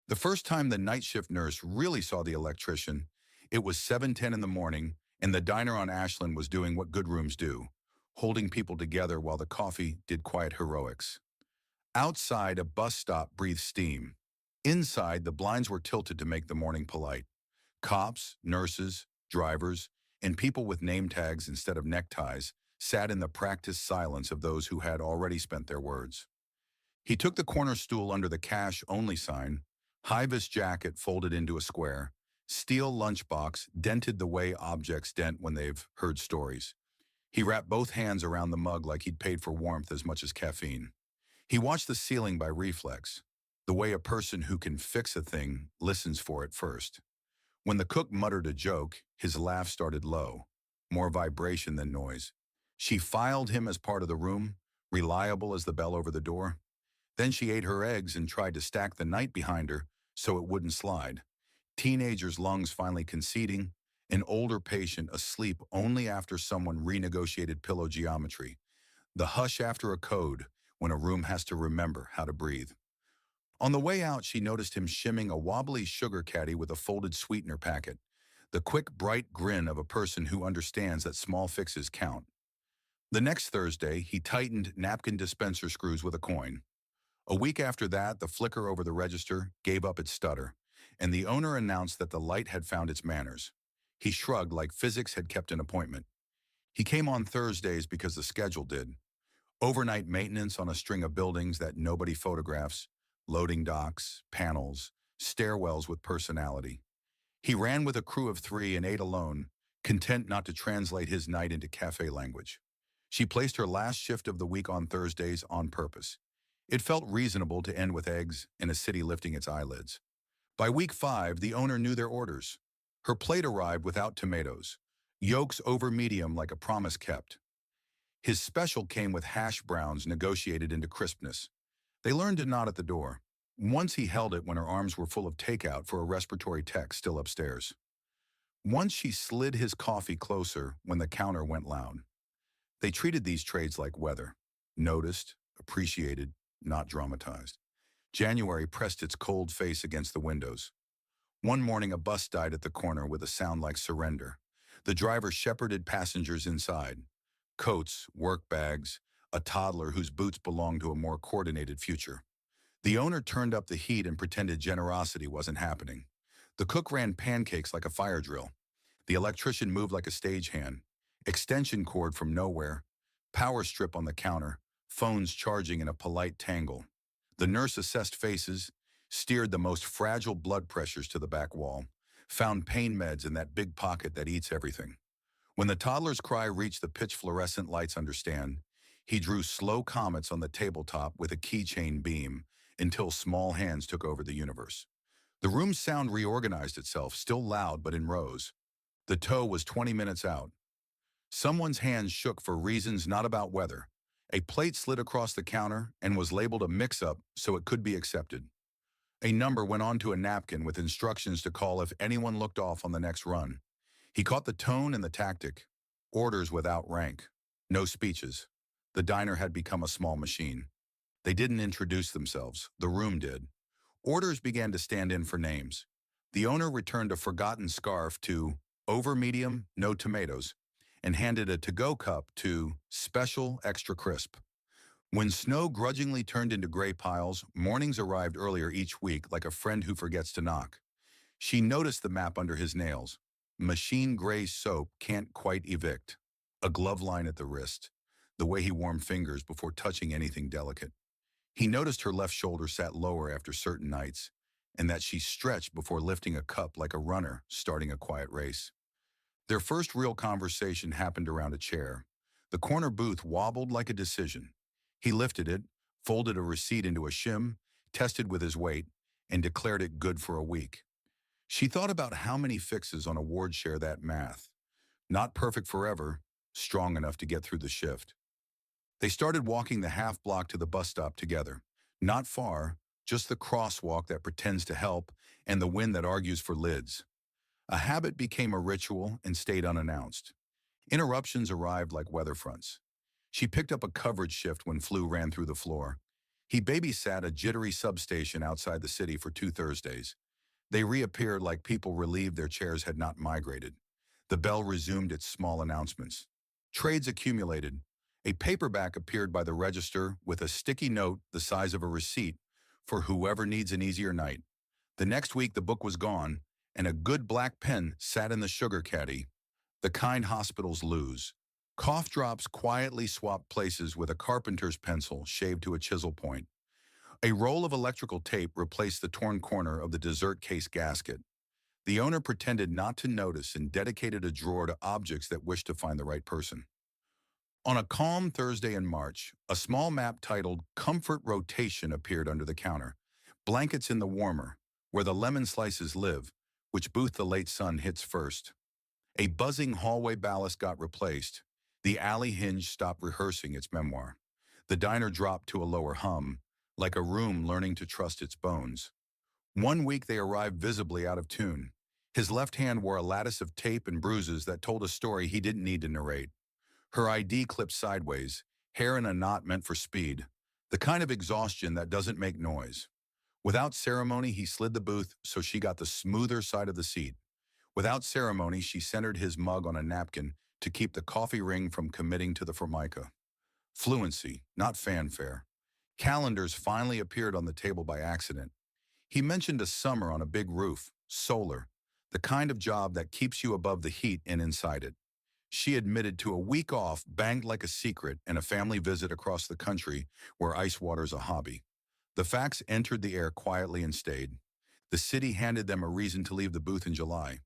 The first time the night shift nurse really saw the electrician, it was 7:10 in the morning, and the diner on Ashland was doing what good rooms do, holding people together while the coffee did quiet heroics. Outside, a bus stop breathed steam. Inside, the blinds were tilted to make the morning polite. Cops, nurses, drivers, and people with name tags instead of neckties sat in the practiced silence of those who had already spent their words. He took the corner stool under the cash-only sign, high-vis jacket folded into a square, steel lunchbox dented the way objects dent when they've heard stories. He wrapped both hands around the mug like he'd paid for warmth as much as caffeine. He watched the ceiling by reflex, the way a person who can fix a thing listens for it first. When the cook muttered a joke, his laugh started low, more vibration than noise. She filed him as part of the room, reliable as the bell over the door. Then she ate her eggs and tried to stack the night behind her so it wouldn't slide. Teenager's lungs finally conceding, an older patient asleep only after someone renegotiated pillow geometry. The hush after a code when a room has to remember how to breathe. On the way out, she noticed him shimming a wobbly sugar caddy with a folded sweetener packet, the quick, bright grin of a person who understands that small fixes count. The next Thursday, he tightened napkin dispenser screws with a coin. A week after that, the flicker over the register gave up its stutter, and the owner announced that the light had found its manners. He shrugged like physics had kept an appointment. He came on Thursdays because the schedule did. Overnight maintenance on a string of buildings that nobody photographs, loading docks, panels, stairwells with personality. He ran with a crew of 3 and ate alone, content not to translate his night into cafe language. She placed her last shift of the week on Thursdays on purpose. It felt reasonable to end with eggs and a city lifting its eyelids. By week 5, the owner knew their orders. Her plate arrived without tomatoes, yolks over medium like a promise kept. His special came with hash browns negotiated into crispness. They learned to nod at the door. Once he held it when her arms were full of takeout for a respiratory tech still upstairs. Once she slid his coffee closer when the counter went loud. They treated these trades like weather. Noticed, appreciated, not dramatized. January pressed its cold face against the windows. One morning a bus died at the corner with a sound like surrender. The driver shepherded passengers inside. Coats, work bags, a toddler whose boots belonged to a more coordinated future. The owner turned up the heat and pretended generosity wasn't happening. The cook ran pancakes like a fire drill. The electrician moved like a stagehand. Extension cord from nowhere. Power strip on the counter. Phones charging in a polite tangle. The nurse assessed faces, steered the most fragile blood pressures to the back wall, found pain meds in that big pocket that eats everything. When the toddler's cry reached the pitch fluorescent lights understand, he drew slow comets on the tabletop with a keychain beam until small hands took over the universe. The room's sound reorganized itself, still loud but in rows. The tow was 20 minutes out. Someone's hands shook for reasons not about weather. A plate slid across the counter and was labeled a mix-up so it could be accepted. A number went onto a napkin with instructions to call if anyone looked off on the next run. He caught the tone and the tactic. Orders without rank. No speeches. The diner had become a small machine. They didn't introduce themselves. The room did. Orders began to stand in for names. The owner returned a forgotten scarf to over medium, no tomatoes, and handed a to-go cup to special extra crisp. When snow grudgingly turned into gray piles, mornings arrived earlier each week like a friend who forgets to knock. She noticed the map under his nails. Machine gray soap can't quite evict. A glove line at the wrist. The way he warmed fingers before touching anything delicate. He noticed her left shoulder sat lower after certain nights, and that she stretched before lifting a cup like a runner starting a quiet race. Their first real conversation happened around a chair. The corner booth wobbled like a decision. He lifted it, folded a receipt into a shim, tested with his weight, and declared it good for a week. She thought about how many fixes on a ward share that math. Not perfect forever, strong enough to get through the shift. They started walking the half block to the bus stop together. Not far, just the crosswalk that pretends to help and the wind that argues for lids. A habit became a ritual and stayed unannounced. Interruptions arrived like weather fronts. She picked up a coverage shift when flu ran through the floor. He babysat a jittery substation outside the city for 2 Thursdays. They reappeared like people relieved their chairs had not migrated. The bell resumed its small announcements. Trades accumulated. A paperback appeared by the register with a sticky note the size of a receipt for whoever needs an easier night. The next week the book was gone, and a good black pen sat in the sugar caddy, the kind hospitals lose. Cough drops quietly swapped places with a carpenter's pencil shaved to a chisel point. A roll of electrical tape replaced the torn corner of the dessert case gasket. The owner pretended not to notice and dedicated a drawer to objects that wished to find the right person. On a calm Thursday in March, a small map titled Comfort Rotation appeared under the counter. Blankets in the warmer, where the lemon slices live, which booth the late sun hits first. A buzzing hallway ballast got replaced. The alley hinge stopped rehearsing its memoir. The diner dropped to a lower hum, like a room learning to trust its bones. One week they arrived visibly out of tune. His left hand wore a lattice of tape and bruises that told a story he didn't need to narrate. Her ID clipped sideways, hair in a knot meant for speed, the kind of exhaustion that doesn't make noise. Without ceremony, he slid the booth so she got the smoother side of the seat. Without ceremony, she centered his mug on a napkin to keep the coffee ring from committing to the formica. Fluency, not fanfare. Calendars finally appeared on the table by accident. He mentioned a summer on a big roof, solar, the kind of job that keeps you above the heat and inside it. She admitted to a week off, banged like a secret, and a family visit across the country where ice water's a hobby. The facts entered the air quietly and stayed. The city handed them a reason to leave the booth in July.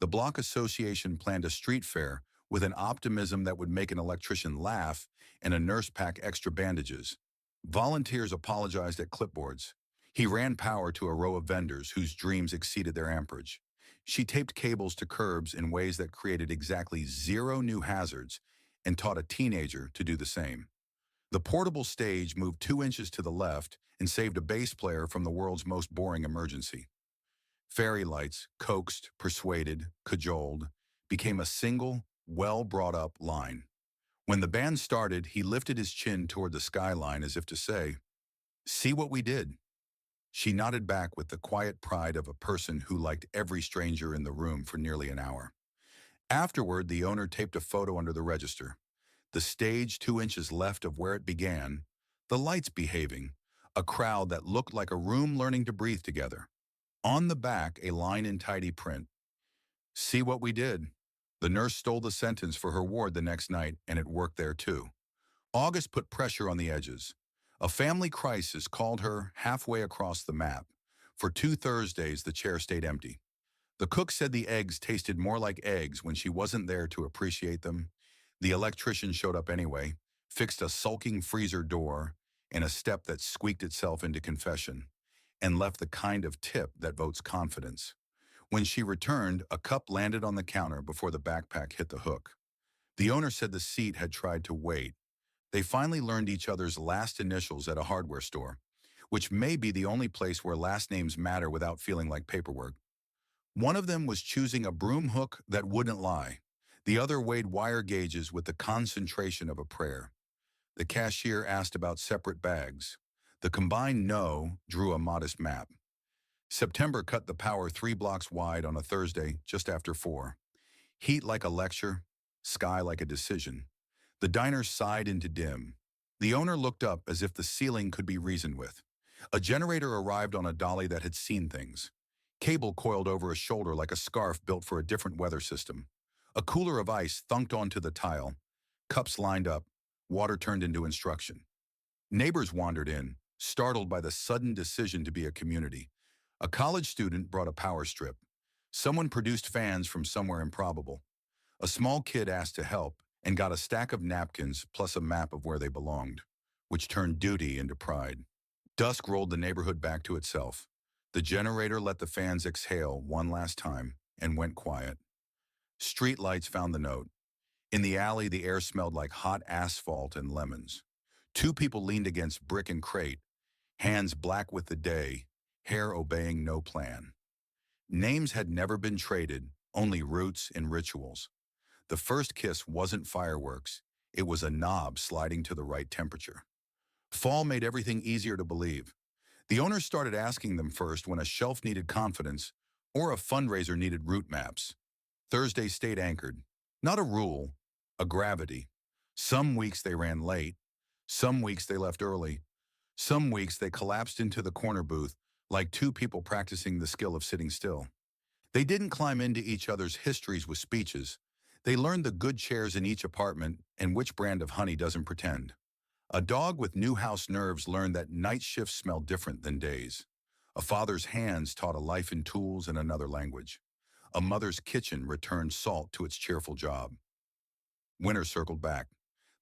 The Block Association planned a street fair with an optimism that would make an electrician laugh and a nurse pack extra bandages. Volunteers apologized at clipboards. He ran power to a row of vendors whose dreams exceeded their amperage. She taped cables to curbs in ways that created exactly 0 new hazards and taught a teenager to do the same. The portable stage moved 2 inches to the left and saved a bass player from the world's most boring emergency. Fairy lights, coaxed, persuaded, cajoled, became a single, well-brought-up line. When the band started, he lifted his chin toward the skyline as if to say, "See what we did?" She nodded back with the quiet pride of a person who liked every stranger in the room for nearly an hour. Afterward, the owner taped a photo under the register. The stage 2 inches left of where it began, the lights behaving, a crowd that looked like a room learning to breathe together. On the back, a line in tidy print. "See what we did?" The nurse stole the sentence for her ward the next night, and it worked there too. August put pressure on the edges. A family crisis called her halfway across the map. For 2 Thursdays, the chair stayed empty. The cook said the eggs tasted more like eggs when she wasn't there to appreciate them. The electrician showed up anyway, fixed a sulking freezer door and a step that squeaked itself into confession, and left the kind of tip that votes confidence. When she returned, a cup landed on the counter before the backpack hit the hook. The owner said the seat had tried to wait. They finally learned each other's last initials at a hardware store, which may be the only place where last names matter without feeling like paperwork. One of them was choosing a broom hook that wouldn't lie. The other weighed wire gauges with the concentration of a prayer. The cashier asked about separate bags. The combined no drew a modest map. September cut the power 3 blocks wide on a Thursday just after 4. Heat like a lecture, sky like a decision. The diner sighed into dim. The owner looked up as if the ceiling could be reasoned with. A generator arrived on a dolly that had seen things. Cable coiled over a shoulder like a scarf built for a different weather system. A cooler of ice thunked onto the tile. Cups lined up. Water turned into instruction. Neighbors wandered in, startled by the sudden decision to be a community. A college student brought a power strip. Someone produced fans from somewhere improbable. A small kid asked to help and got a stack of napkins plus a map of where they belonged, which turned duty into pride. Dusk rolled the neighborhood back to itself. The generator let the fans exhale one last time and went quiet. Street lights found the note. In the alley, the air smelled like hot asphalt and lemons. 2 people leaned against brick and crate, hands black with the day, hair obeying no plan. Names had never been traded, only roots and rituals. The first kiss wasn't fireworks. It was a knob sliding to the right temperature. Fall made everything easier to believe. The owners started asking them first when a shelf needed confidence or a fundraiser needed route maps. Thursday stayed anchored. Not a rule, a gravity. Some weeks they ran late. Some weeks they left early. Some weeks they collapsed into the corner booth like two people practicing the skill of sitting still. They didn't climb into each other's histories with speeches. They learned the good chairs in each apartment and which brand of honey doesn't pretend. A dog with new house nerves learned that night shifts smell different than days. A father's hands taught a life in tools in another language. A mother's kitchen returned salt to its cheerful job. Winter circled back.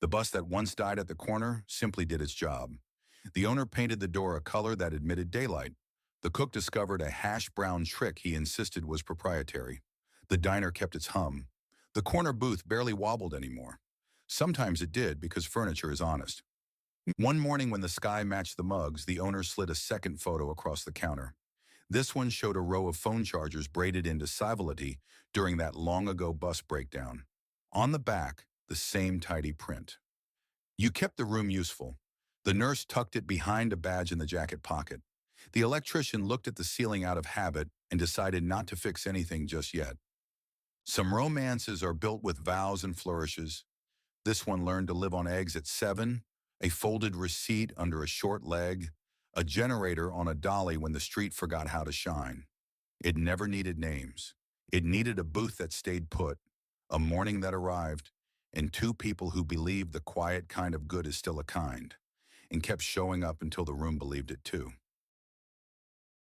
The bus that once died at the corner simply did its job. The owner painted the door a color that admitted daylight. The cook discovered a hash brown trick he insisted was proprietary. The diner kept its hum. The corner booth barely wobbled anymore. Sometimes it did because furniture is honest. One morning when the sky matched the mugs, the owner slid a second photo across the counter. This one showed a row of phone chargers braided into civility during that long-ago bus breakdown. On the back, the same tidy print. You kept the room useful. The nurse tucked it behind a badge in the jacket pocket. The electrician looked at the ceiling out of habit and decided not to fix anything just yet. Some romances are built with vows and flourishes. This one learned to live on eggs at 7, a folded receipt under a short leg, a generator on a dolly when the street forgot how to shine. It never needed names. It needed a booth that stayed put, a morning that arrived, and two people who believed the quiet kind of good is still a kind, and kept showing up until the room believed it too.